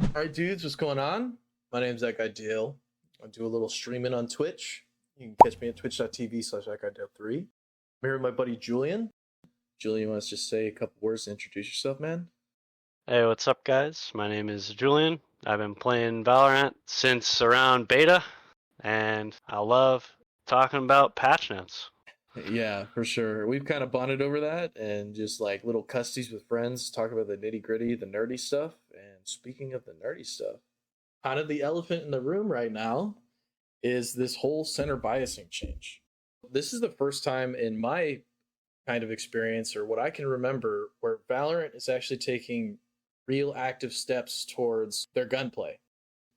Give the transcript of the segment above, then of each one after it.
All right, dudes, what's going on? My name's That Guy Dale. I do a little streaming on Twitch. You can catch me at twitch.tv/ThatGuyDale3. I'm here with my buddy Julian. Julian, you want to just say a couple words to introduce yourself, man? Hey, what's up, guys? My name is Julian. I've been playing Valorant since around beta, and I love talking about patch notes. Yeah, for sure. We've kind of bonded over that and just like little custies with friends, talk about the nitty gritty, the nerdy stuff. And speaking of the nerdy stuff, kind of the elephant in the room right now is this whole center biasing change. This is the first time in my kind of experience or what I can remember where Valorant is actually taking real active steps towards their gunplay.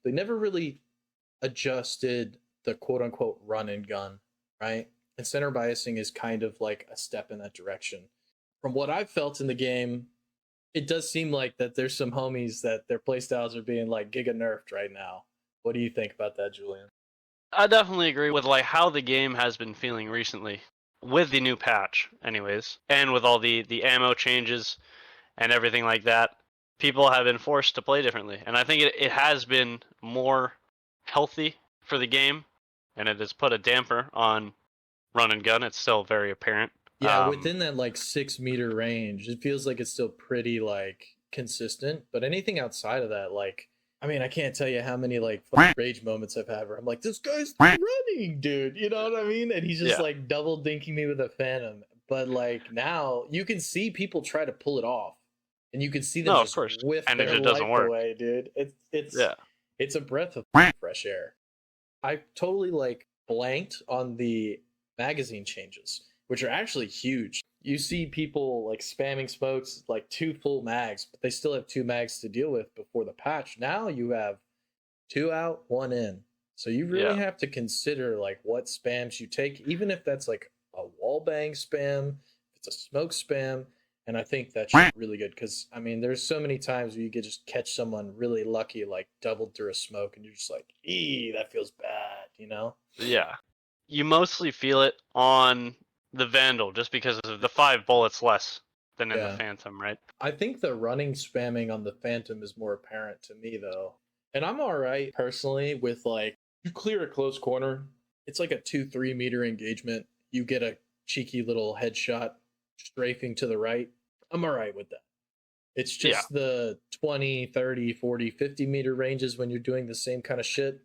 They never really adjusted the quote unquote run and gun, right? And center biasing is kind of like a step in that direction. From what I've felt in the game, it does seem like that there's some homies that their playstyles are being like giga nerfed right now. What do you think about that, Julian? I definitely agree with how the game has been feeling recently with the new patch, anyways, and with all the ammo changes and everything like that. People have been forced to play differently, and I think it has been more healthy for the game, and it has put a damper on run and gun. It's still very apparent. Yeah, within that like 6 meter range, it feels like it's still pretty like consistent. But anything outside of that, like, I mean, I can't tell you how many like rage moments I've had where I'm like, this guy's running, dude. You know what I mean? And he's just Yeah. like double dinking me with a phantom. But like now, you can see people try to pull it off, and you can see them No, of just course, whiff and it their just doesn't life work. away, dude. Yeah. It's a breath of fresh air. I totally like blanked on the magazine changes, which are actually huge. You see people like spamming smokes like 2 full mags, but they still have 2 mags to deal with before the patch. Now you have 2 out, 1 in. So you really Yeah. have to consider like what spams you take, even if that's like a wall bang spam, if it's a smoke spam. And I think that's really good because I mean, there's so many times where you could just catch someone really lucky, like doubled through a smoke, and you're just like, "Ee, that feels bad," you know? Yeah. You mostly feel it on the Vandal just because of the 5 bullets less than in the Yeah. Phantom, right? I think the running spamming on the Phantom is more apparent to me though. And I'm all right personally with like you clear a close corner. It's like a 2-3 meter engagement. You get a cheeky little headshot strafing to the right. I'm all right with that. It's Yeah. just the 20, 30, 40, 50 meter ranges when you're doing the same kind of shit.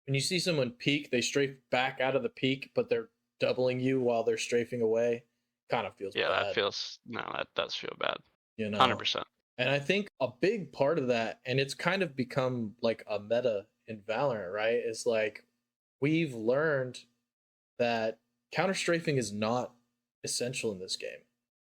When you see someone peek, they strafe back out of the peak, but they're doubling you while they're strafing away. Kind of feels Yeah, bad, that does feel bad. you know? 100%. And I think a big part of that, and it's kind of become like a meta in Valorant, right? Is like we've learned that counter strafing is not essential in this game,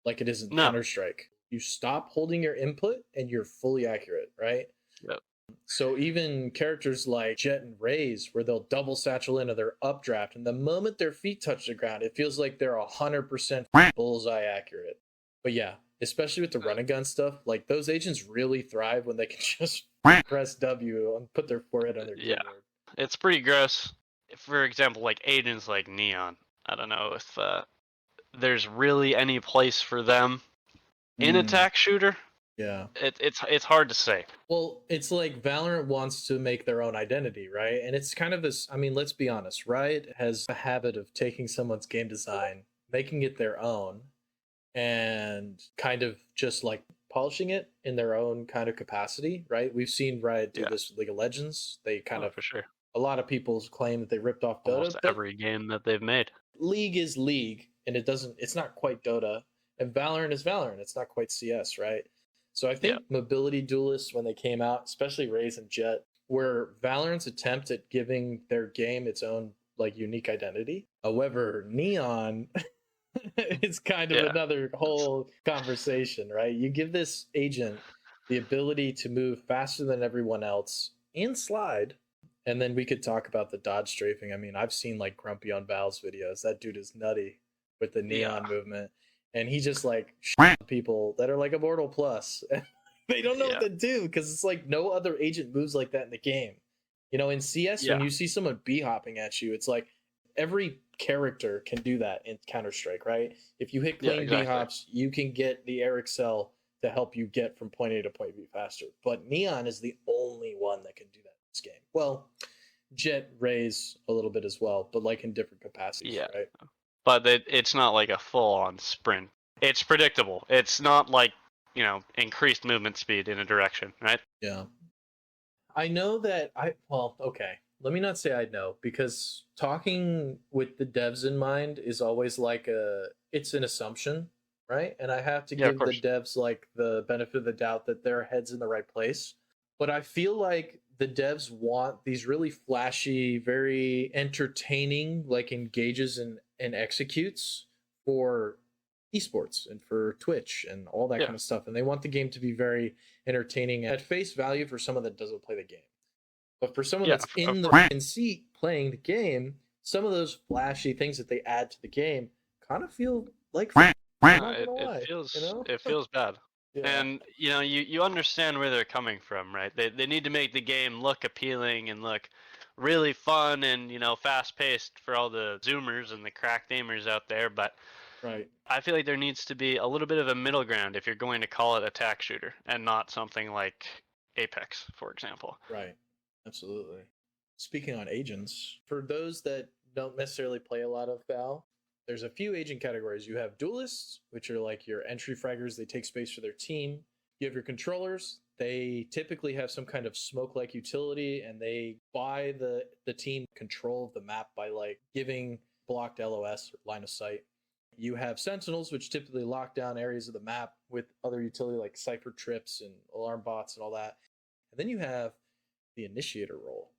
like it is in No. Counter Strike. You stop holding your input and you're fully accurate, right? Yep. So even characters like Jet and Raze, where they'll double satchel into their updraft, and the moment their feet touch the ground, it feels like they're 100% bullseye accurate. But yeah, especially with the run and gun stuff, like those agents really thrive when they can just press W and put their forehead on their Yeah. keyboard. It's pretty gross. For example, like agents like Neon. I don't know if there's really any place for them in attack shooter. Yeah. It's hard to say. Well, it's like Valorant wants to make their own identity, right? And it's kind of this, I mean, let's be honest, Riot has a habit of taking someone's game design, making it their own, and kind of just like polishing it in their own kind of capacity, right? We've seen Riot do this with League of Legends. They kind of, for sure. a lot of people claim that they ripped off Dota, Almost but every game that they've made. League is League, and it's not quite Dota, and Valorant is Valorant. It's not quite CS, right? So I think mobility duelists, when they came out, especially Raze and Jet, were Valorant's attempt at giving their game its own like unique identity. However, Neon is kind of another whole conversation, right? You give this agent the ability to move faster than everyone else and slide. And then we could talk about the dodge strafing. I mean, I've seen like Grumpy on Val's videos. That dude is nutty with the neon movement. And he just like people that are like Immortal Plus. They don't know what to do because it's like no other agent moves like that in the game. You know, in CS, when you see someone b-hopping at you, it's like every character can do that in Counter Strike, right? If you hit clean exactly. b-hops, you can get the air excel to help you get from point A to point B faster. But Neon is the only one that can do that in this game. Well, Jet Rays a little bit as well, but like in different capacities, Yeah. right? But it's not like a full-on sprint. It's predictable. It's not like, increased movement speed in a direction, right? Yeah. I know that okay. Let me not say I know, because talking with the devs in mind is always like it's an assumption, right? And I have to Yeah, of give the course. devs like the benefit of the doubt that their head's in the right place. But I feel like the devs want these really flashy, very entertaining, like engages and executes for esports and for Twitch and all that Yeah. kind of stuff. And they want the game to be very entertaining at face value for someone that doesn't play the game. But for someone Yeah, that's in the seat playing the game, some of those flashy things that they add to the game kind of feel like fun. I'm not it, gonna it lie, feels you know? it feels bad. Yeah, And you understand where they're coming from, right? They need to make the game look appealing and look really fun and fast paced for all the zoomers and the crack gamers out there, but right. I feel like there needs to be a little bit of a middle ground if you're going to call it attack shooter and not something like Apex, for example. Right. Absolutely. Speaking on agents, for those that don't necessarily play a lot of Val, there's a few agent categories. You have duelists, which are like your entry fraggers, they take space for their team. You have your controllers. They typically have some kind of smoke-like utility, and they buy the team control of the map by like giving blocked LOS or line of sight. You have sentinels, which typically lock down areas of the map with other utility like cipher trips and alarm bots and all that. And then you have the initiator role.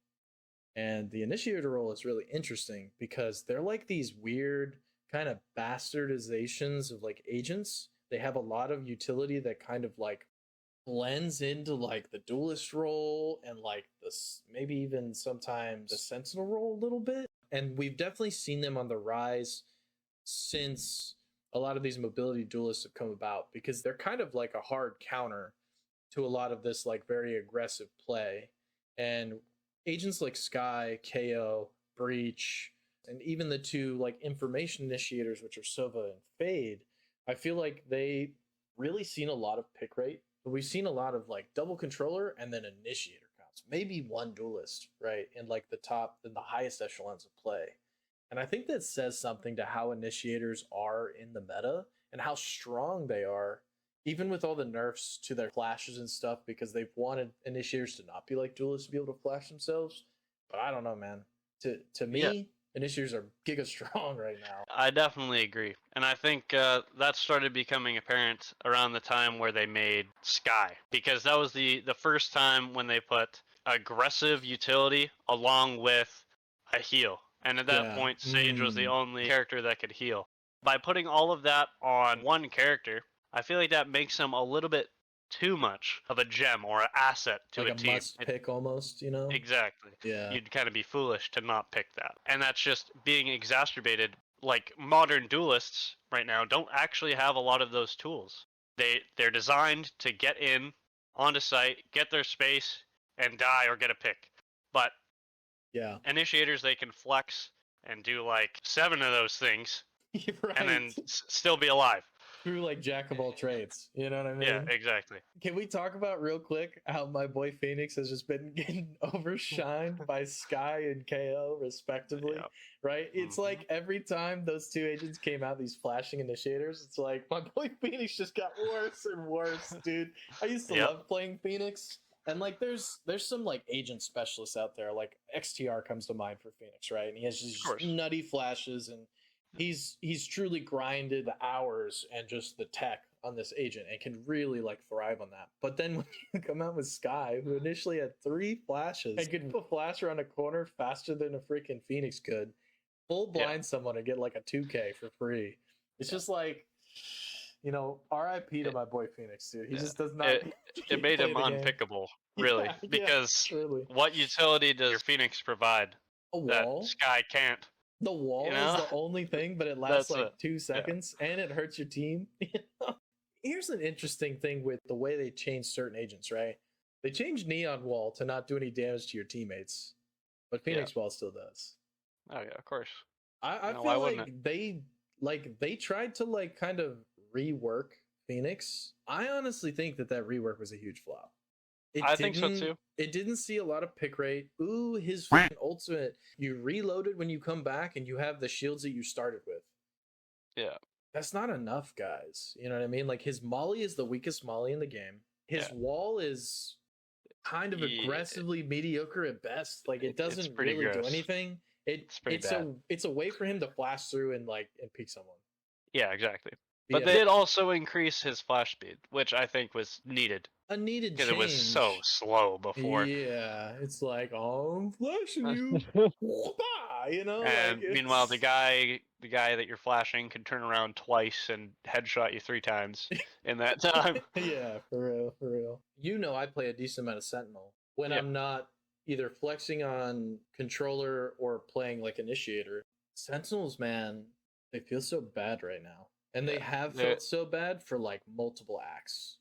And the initiator role is really interesting because they're like these weird kind of bastardizations of like agents. They have a lot of utility that kind of like blends into like the duelist role and like this maybe even sometimes the sentinel role a little bit. And we've definitely seen them on the rise since a lot of these mobility duelists have come about, because they're kind of like a hard counter to a lot of this like very aggressive play. And agents like Sky, KO, Breach, and even the two like information initiators, which are Sova and Fade, I feel like they really seen a lot of pick rate. But we've seen a lot of like double controller and then initiator counts. Maybe one duelist, right? In like the highest echelons of play. And I think that says something to how initiators are in the meta and how strong they are, even with all the nerfs to their flashes and stuff, because they've wanted initiators to not be like duelists to be able to flash themselves. But I don't know, man. To me, Yeah. initiators are giga strong right now. I definitely agree. And I think that started becoming apparent around the time where they made Sky, because that was the first time when they put aggressive utility along with a heal. And at that point, Sage was the only character that could heal. By putting all of that on one character, I feel like that makes him a little bit too much of a gem or an asset to like a a team. must pick almost, you know? Exactly. Yeah. You'd kind of be foolish to not pick that. And that's just being exacerbated. Like modern duelists right now don't actually have a lot of those tools. They're designed to get in onto site, get their space, and die or get a pick. But Yeah. initiators, they can flex and do like 7 of those things Right. and then still be alive. True, like jack of all trades. You know what I mean? Yeah, exactly. Can we talk about real quick how my boy Phoenix has just been getting overshined by Sky and KO respectively? Yeah. Right? It's like every time those two agents came out, these flashing initiators, it's like my boy Phoenix just got worse and worse, dude. I used to love playing Phoenix. And like there's some like agent specialists out there, like XTR comes to mind for Phoenix, right? And he has just nutty flashes, and he's truly grinded the hours and just the tech on this agent and can really like thrive on that. But then when you come out with Sky, who initially had 3 flashes and could put a flash around a corner faster than a freaking Phoenix could, full blind someone and get like a 2K for free. It's just like, RIP to my boy Phoenix, dude. He just does not. It made him unpickable, really, because what utility does Phoenix provide a wall that Sky can't? The wall is the only thing, but it lasts like 2 seconds, and it hurts your team. Here's an interesting thing with the way they change certain agents, right? They changed Neon Wall to not do any damage to your teammates, but Phoenix Wall still does. Oh yeah, of course. I feel like they tried to like kind of rework Phoenix, I honestly think that rework was a huge flop. I think so too. It didn't see a lot of pick rate. Ooh, his fucking ultimate. You reloaded when you come back and you have the shields that you started with. Yeah. That's not enough, guys. You know what I mean? Like, his molly is the weakest molly in the game. His wall is kind of aggressively mediocre at best. Like, it doesn't really do anything. It's a way for him to flash through and peek someone. Yeah, exactly. But they did also increase his flash speed, which I think was needed. A needed change. Because it was so slow before. Yeah, it's like, oh, I'm flashing you. You know? And meanwhile, the guy that you're flashing can turn around twice and headshot you 3 times in that time. Yeah, for real. You know, I play a decent amount of Sentinel when I'm not either flexing on controller or playing like Initiator. Sentinels, man, they feel so bad right now. And they have felt so bad for like multiple acts,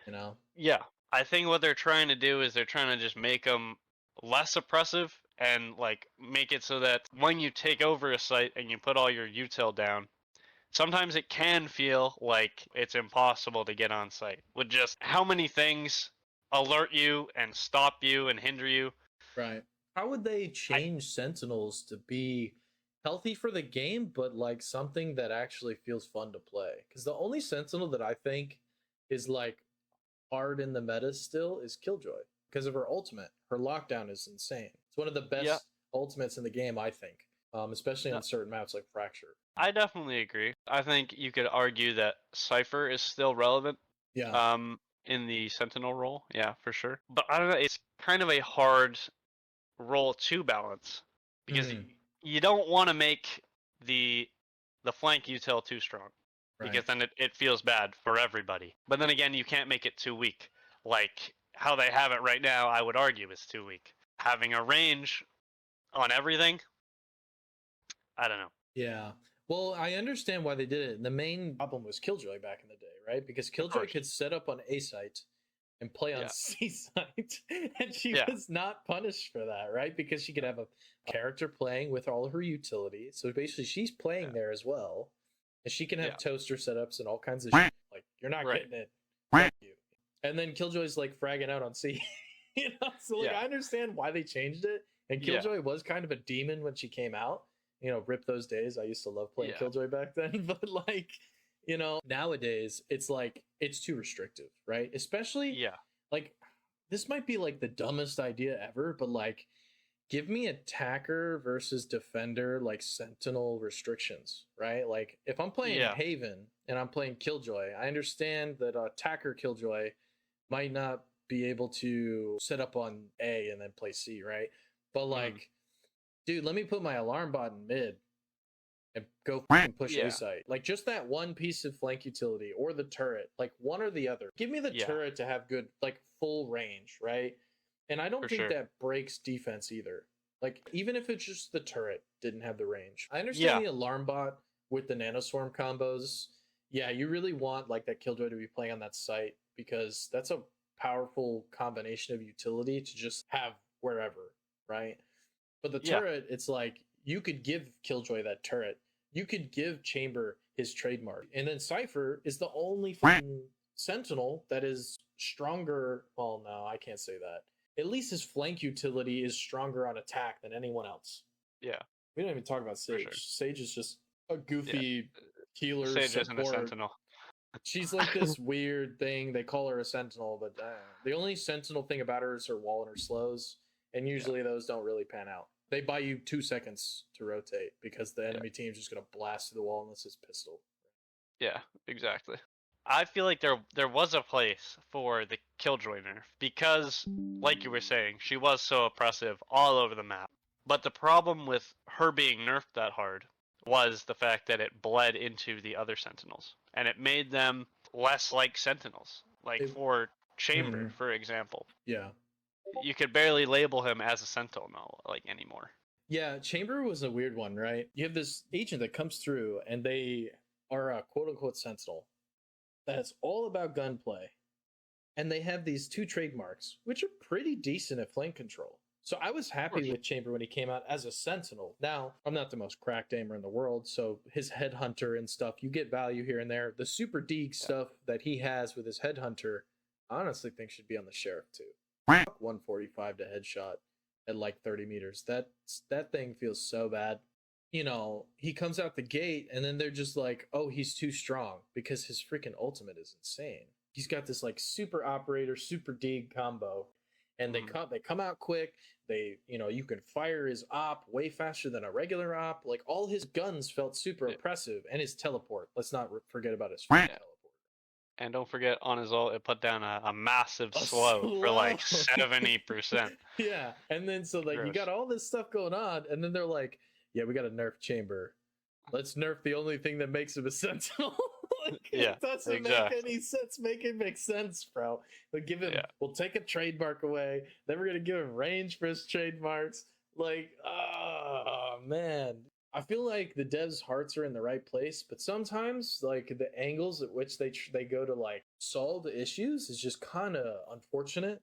you know? Yeah. I think what they're trying to do is they're trying to just make them less oppressive and like make it so that when you take over a site and you put all your util down, sometimes it can feel like it's impossible to get on site with just how many things alert you and stop you and hinder you. Right. How would they change Sentinels to be healthy for the game, but like something that actually feels fun to play? Because the only Sentinel that I think is like hard in the meta still is Killjoy because of her ultimate. Her lockdown is insane. It's one of the best ultimates in the game, I think, especially on certain maps like Fracture. I definitely agree. I think you could argue that Cypher is still relevant. Yeah. In the Sentinel role, yeah, for sure. But I don't know. It's kind of a hard role to balance because you don't want to make the flank util too strong because then it feels bad for everybody. But then again, you can't make it too weak. Like how they have it right now, I would argue is too weak. Having a range on everything, I don't know. Yeah. Well, I understand why they did it. The main problem was Killjoy back in the day, right? Because Killjoy could set up on A site and play on C site, and she was not punished for that, right? Because she could have a character playing with all her utility. So basically, she's playing there as well, and she can have toaster setups and all kinds of shit. Like, you're not getting it. Thank you. And then Killjoy's like fragging out on C. You know, so like I understand why they changed it. And Killjoy was kind of a demon when she came out. You know, rip those days. I used to love playing Killjoy back then, but like, you know, nowadays it's like it's too restrictive, right? Especially like this might be like the dumbest idea ever, but like give me attacker versus defender like Sentinel restrictions, right? Like if I'm playing Haven and I'm playing Killjoy, I understand that attacker Killjoy might not be able to set up on A and then play C, right? But like dude, let me put my alarm bot in mid and go fucking push A site. Like just that one piece of flank utility or the turret, like one or the other. Give me the turret to have good, like full range, right? And I don't think that breaks defense either. Like even if it's just the turret didn't have the range. I understand the alarm bot with the nanoswarm combos. Yeah, you really want like that Killjoy to be playing on that site because that's a powerful combination of utility to just have wherever, right? But the turret, it's like you could give Killjoy that turret. You could give Chamber his trademark. And then Cypher is the only fucking Sentinel that is stronger. Well, no, I can't say that. At least his flank utility is stronger on attack than anyone else. Yeah. We don't even talk about Sage. Sage is just a goofy healer Sage support. isn't a Sentinel. She's like this weird thing. They call her a Sentinel, but the only Sentinel thing about her is her wall and her slows. And usually those don't really pan out. They buy you 2 seconds to rotate because the enemy team's just going to blast through the wall unless it's pistol. Yeah, exactly. I feel like there was a place for the Killjoy nerf because, like you were saying, she was so oppressive all over the map. But the problem with her being nerfed that hard was the fact that it bled into the other Sentinels. And it made them less like Sentinels. Like for Chamber, for example. Yeah. You could barely label him as a Sentinel like anymore. Yeah, Chamber was a weird one, right? You have this agent that comes through and they are a quote-unquote Sentinel. That's all about gunplay. And they have these 2 trademarks, which are pretty decent at flank control. So I was happy with Chamber when he came out as a Sentinel. Now, I'm not the most cracked aimer in the world, so his Headhunter and stuff, you get value here and there. The Super Deeg stuff that he has with his Headhunter, I honestly think should be on the Sheriff too. 145 to headshot at like 30 meters. That thing feels so bad. You know, he comes out the gate and then they're just like, oh, he's too strong because his freaking ultimate is insane. He's got this like super operator, super dig combo, and they come out quick. They, you know, you can fire his op way faster than a regular op. Like all his guns felt super oppressive, and his teleport. Let's not forget about his teleport. And don't forget, on his ult, it put down a massive slow for like 70%. Yeah, and then so like you got all this stuff going on, and then they're like, yeah, we got to nerf Chamber. Let's nerf the only thing that makes him a Sentinel. Like, it doesn't make any sense. Make it make sense, bro. We'll give him. We'll take a trademark away. Then we're gonna give him range for his trademarks. Like, oh man, I feel like the devs' hearts are in the right place, but sometimes like the angles at which they go to like solve the issues is just kind of unfortunate.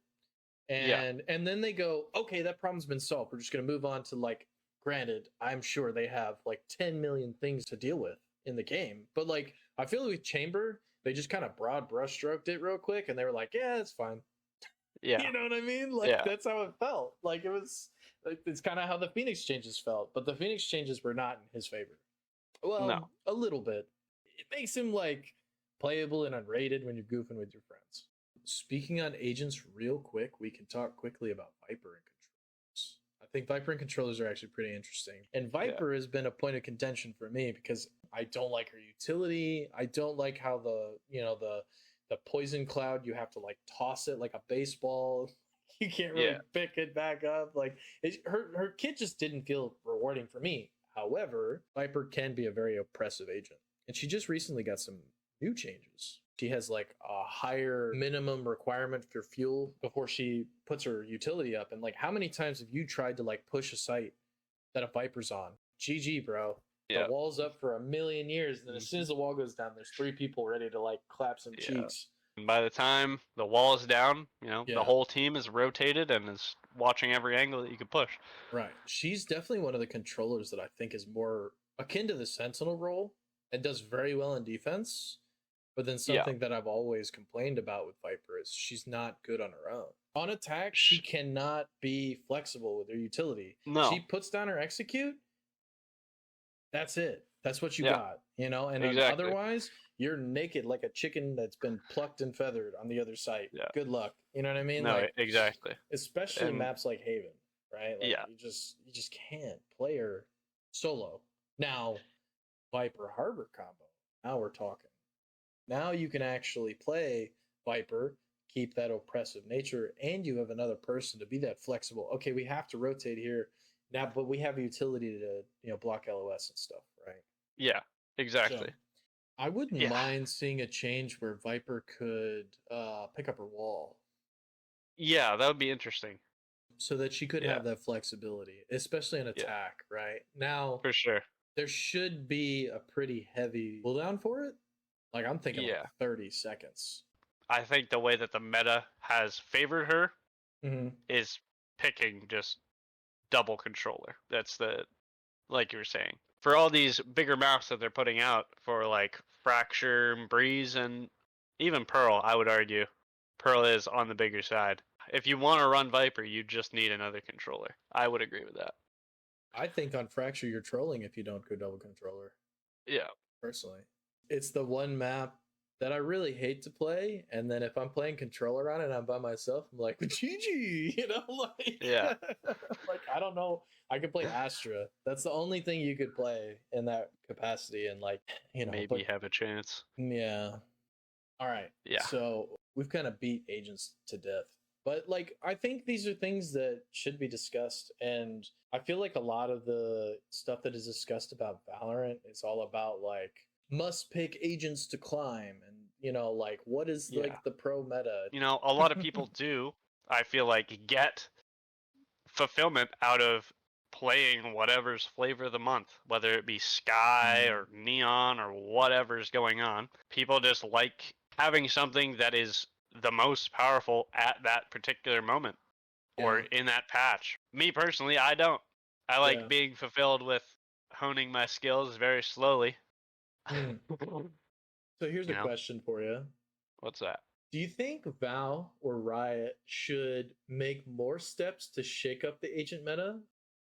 And then they go, okay, that problem's been solved. We're just gonna move on to like. Granted, I'm sure they have like 10 million things to deal with in the game, but like I feel like with Chamber, they just kind of broad brushstroked it real quick, and they were like, "Yeah, it's fine." Yeah, you know what I mean? Like that's how it felt. Like it was. Like, it's kind of how the Phoenix changes felt, but the Phoenix changes were not in his favor. Well, a little bit. It makes him like playable and unrated when you're goofing with your friends. Speaking on agents, real quick, we can talk quickly about Viper and controllers. I think Viper and controllers are actually pretty interesting. And Viper has been a point of contention for me because I don't like her utility. I don't like how the poison cloud, you have to like toss it like a baseball. You can't really pick it back up. Like her kit just didn't feel rewarding for me. However, Viper can be a very oppressive agent. And she just recently got some new changes. She has like a higher minimum requirement for fuel before she puts her utility up. And like, how many times have you tried to like push a site that a Viper's on? GG, bro. The wall's up for a million years. And then as soon as the wall goes down, there's 3 people ready to like clap some cheeks. And by the time the wall is down, the whole team is rotated and is watching every angle that you could push. Right. She's definitely one of the controllers that I think is more akin to the Sentinel role and does very well in defense. But then something that I've always complained about with Viper is she's not good on her own. On attack, she cannot be flexible with her utility. No. She puts down her execute. That's it. That's what you got, And otherwise, you're naked like a chicken that's been plucked and feathered on the other side. Yeah. Good luck. You know what I mean? No, exactly. Especially maps like Haven, right? Like you just can't play her solo. Now, Viper Harbor combo. Now we're talking. Now you can actually play Viper, keep that oppressive nature, and you have another person to be that flexible. Okay, we have to rotate here now, but we have utility to block LOS and stuff, right? Yeah, exactly. So, I wouldn't mind seeing a change where Viper could pick up her wall. Yeah, that would be interesting. So that she could have that flexibility, especially in attack, right? Now, for sure, there should be a pretty heavy cooldown for it. Like, I'm thinking like 30 seconds. I think the way that the meta has favored her is picking just double controller. That's like you were saying. For all these bigger maps that they're putting out for like Fracture, Breeze, and even Pearl, I would argue Pearl is on the bigger side. If you want to run Viper, you just need another controller. I would agree with that. I think on Fracture, you're trolling if you don't go double controller. Yeah. Personally. It's the one map that I really hate to play, and then if I'm playing controller on it and I'm by myself, I'm like, GG, like like I don't know. I could play Astra. That's the only thing you could play in that capacity, and like maybe have a chance. Yeah. All right. Yeah. So we've kind of beat agents to death. But like I think these are things that should be discussed, and I feel like a lot of the stuff that is discussed about Valorant is all about like must pick agents to climb, and like what is like the pro meta. A lot of people do, I feel like, get fulfillment out of playing whatever's flavor of the month, whether it be Sky or Neon or whatever's going on. People just like having something that is the most powerful at that particular moment. or in that patch. Me personally, I don't. I like Yeah. being fulfilled with honing my skills very slowly. So here's You a know? question for you. What's that? Do you think Val or Riot should make more steps to shake up the agent meta?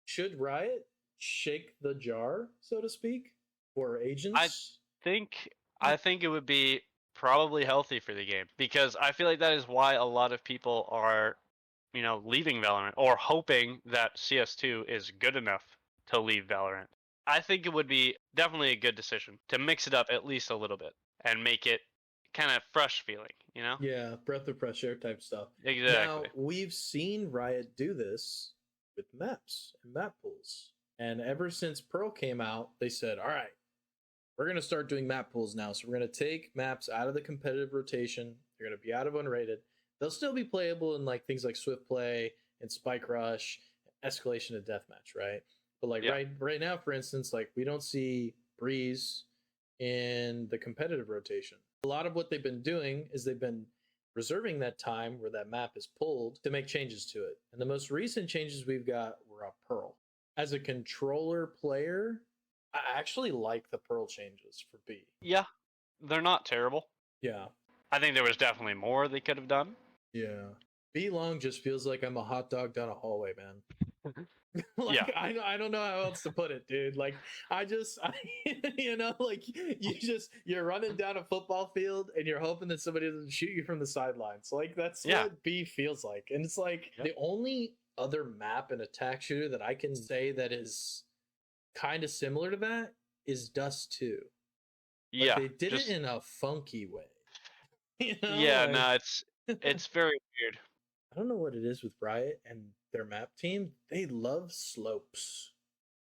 Should Riot shake the jar, so to speak, for I agents? think I think it would be probably healthy for the game because I feel like that is why a lot of people are, leaving Valorant or hoping that CS2 is good enough to leave Valorant. I think it would be definitely a good decision to mix it up at least a little bit and make it kind of fresh feeling, you know? Yeah, breath of fresh air type stuff. Exactly. Now, we've seen Riot do this with maps and map pools. And ever since Pearl came out, they said, all right, we're going to start doing map pools now. So we're going to take maps out of the competitive rotation. They're going to be out of unrated. They'll still be playable in like things like Swift Play and Spike Rush, Escalation and Deathmatch, right? But like right now, for instance, like we don't see Breeze in the competitive rotation. A lot of what they've been doing is they've been reserving that time where that map is pulled to make changes to it. And the most recent changes we've got were on Pearl. As a controller player, I actually like the Pearl changes for B. Yeah, they're not terrible. Yeah. I think there was definitely more they could have done. Yeah. B long just feels like I'm a hot dog down a hallway, man. Like Yeah. I don't know how else to put it, dude. Like like you're running down a football field and you're hoping that somebody doesn't shoot you from the sidelines. Like that's what B feels like. And it's like the only other map and attack shooter that I can say that is kind of similar to that is Dust 2. But they did it in a funky way. Yeah, no, it's very weird. I don't know what it is with Riot and their map team. They love slopes.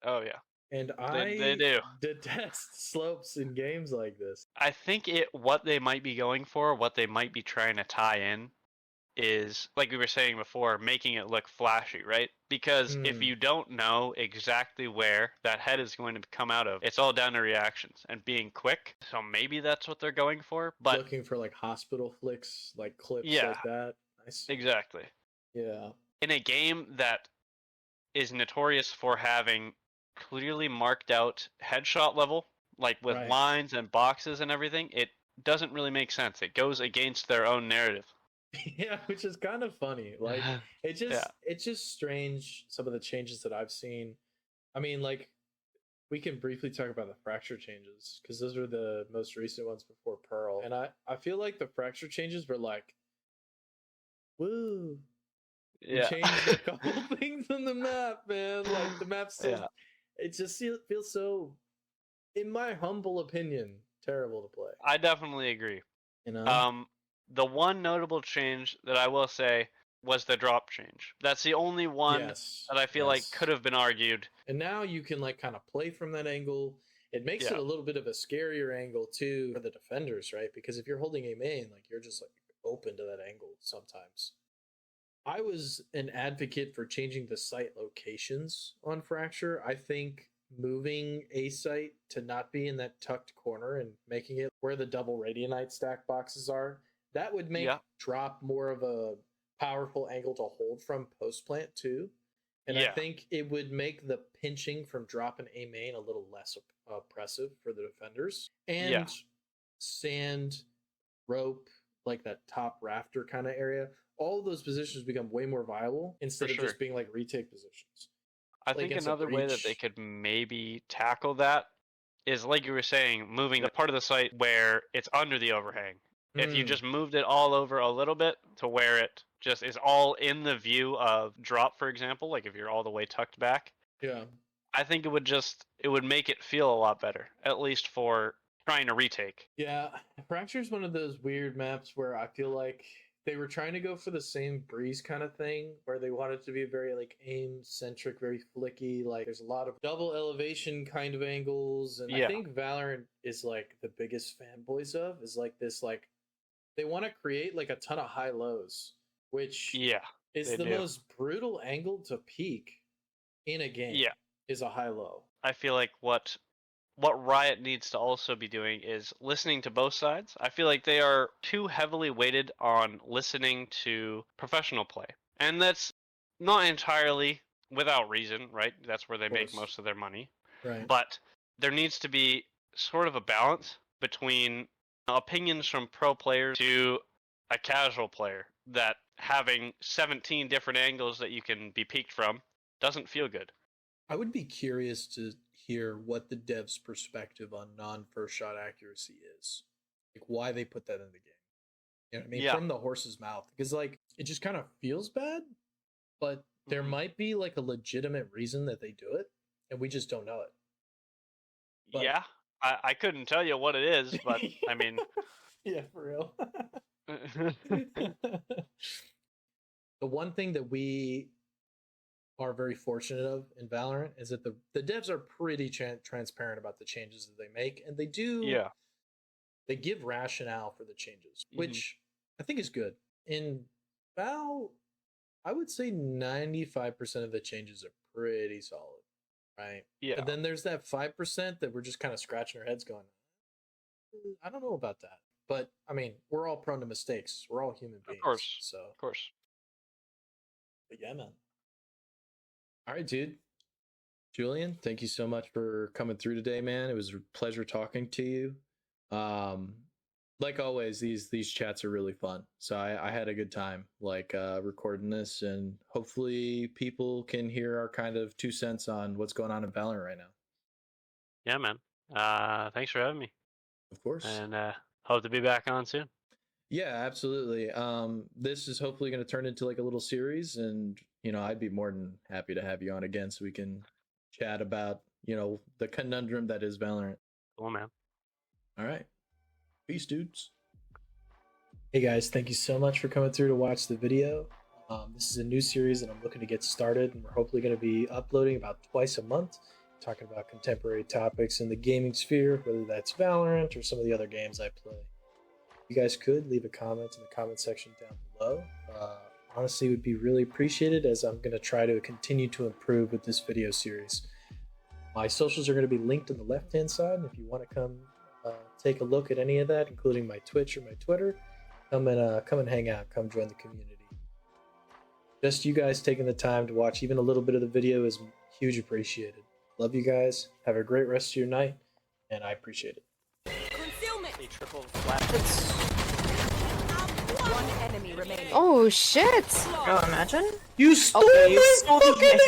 Oh yeah. And They do. detest slopes in games like this. I think what they might be going for, what they might be trying to tie in is, like we were saying before, making it look flashy, right? Because if you don't know exactly where that head is going to come out of, it's all down to reactions and being quick. So maybe that's what they're going for. But looking for like hospital flicks, like clips like that. Nice. Exactly. Yeah. In a game that is notorious for having clearly marked out headshot level, like with lines and boxes and everything, it doesn't really make sense. It goes against their own narrative. Yeah, which is kind of funny. Like it's just strange some of the changes that I've seen. I mean, like we can briefly talk about the fracture changes because those were the most recent ones before Pearl. And I feel like the fracture changes were like, woo. Yeah. Changed a couple things on the map, man. Like the map still it just feels so, in my humble opinion, terrible to play. I definitely agree. You know? The one notable change that I will say was the drop change. That's the only one that I feel like could have been argued. And now you can like kind of play from that angle. It makes it a little bit of a scarier angle too for the defenders, right? Because if you're holding a main, like you're just like open to that angle sometimes. I was an advocate for changing the site locations on Fracture. I think moving a site to not be in that tucked corner and making it where the double Radianite stack boxes are, that would make drop more of a powerful angle to hold from post plant too. And I think it would make the pinching from dropping a main a little less oppressive for the defenders. And sand, rope, like that top rafter kind of area, all of those positions become way more viable instead of just being like retake positions. I think another way that they could maybe tackle that is, like you were saying, moving the part of the site where it's under the overhang. If you just moved it all over a little bit to where it just is all in the view of drop, for example, like if you're all the way tucked back. Yeah. I think it would make it feel a lot better, at least for trying to retake. Yeah, Fracture is one of those weird maps where I feel like they were trying to go for the same Breeze kind of thing, where they wanted to be very like aim centric, very flicky. Like there's a lot of double elevation kind of angles, and I think Valorant is like the biggest fanboys of is like this like they want to create like a ton of high lows, which is the most brutal angle to peak in a game. Yeah, is a high low. I feel like what Riot needs to also be doing is listening to both sides. I feel like they are too heavily weighted on listening to professional play. And that's not entirely without reason, right? That's where they make course. most of their money. Right. But there needs to be sort of a balance between opinions from pro players to a casual player, that having 17 different angles that you can be peeked from doesn't feel good. I would be curious to hear what the devs' perspective on non-first shot accuracy is, like why they put that in the game. You know what I mean? Yeah. From the horse's mouth, because like it just kind of feels bad, but there might be like a legitimate reason that they do it, and we just don't know it. But... yeah, I couldn't tell you what it is, but I mean, yeah, for real. The one thing that we are very fortunate of in Valorant is that the devs are pretty transparent about the changes that they make, and they do. Yeah. They give rationale for the changes, which I think is good. In Val, I would say 95% of the changes are pretty solid, right? Yeah. And then there's that 5% that we're just kind of scratching our heads going, I don't know about that. But, I mean, we're all prone to mistakes. We're all human beings. Of course. So. Of course. But yeah, man. All right, dude. Julian, thank you so much for coming through today, man. It was a pleasure talking to you. Like always, these chats are really fun. So I had a good time recording this, and hopefully people can hear our kind of 2 cents on what's going on in Valorant right now. Yeah, man. Thanks for having me. Of course. And hope to be back on soon. Yeah, absolutely. This is hopefully going to turn into like a little series, and I'd be more than happy to have you on again so we can chat about the conundrum that is Valorant. Cool, man. All right. Peace, dudes. Hey guys, thank you so much for coming through to watch the video. This is a new series that I'm looking to get started, and we're hopefully going to be uploading about twice a month, talking about contemporary topics in the gaming sphere, whether that's Valorant or some of the other games I play. You guys could leave a comment in the comment section down below. Honestly, it would be really appreciated, as I'm going to try to continue to improve with this video series. My socials are going to be linked on the left-hand side, and if you want to come take a look at any of that, including my Twitch or my Twitter, come and hang out. Come join the community. Just you guys taking the time to watch even a little bit of the video is huge appreciated. Love you guys. Have a great rest of your night, and I appreciate it. Concealment. Triple flash. One enemy remaining. Oh shit! Oh, imagine. You stole Okay, you my stole the fucking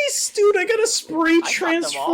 ace, dude! I got a spray I got them transfer. all.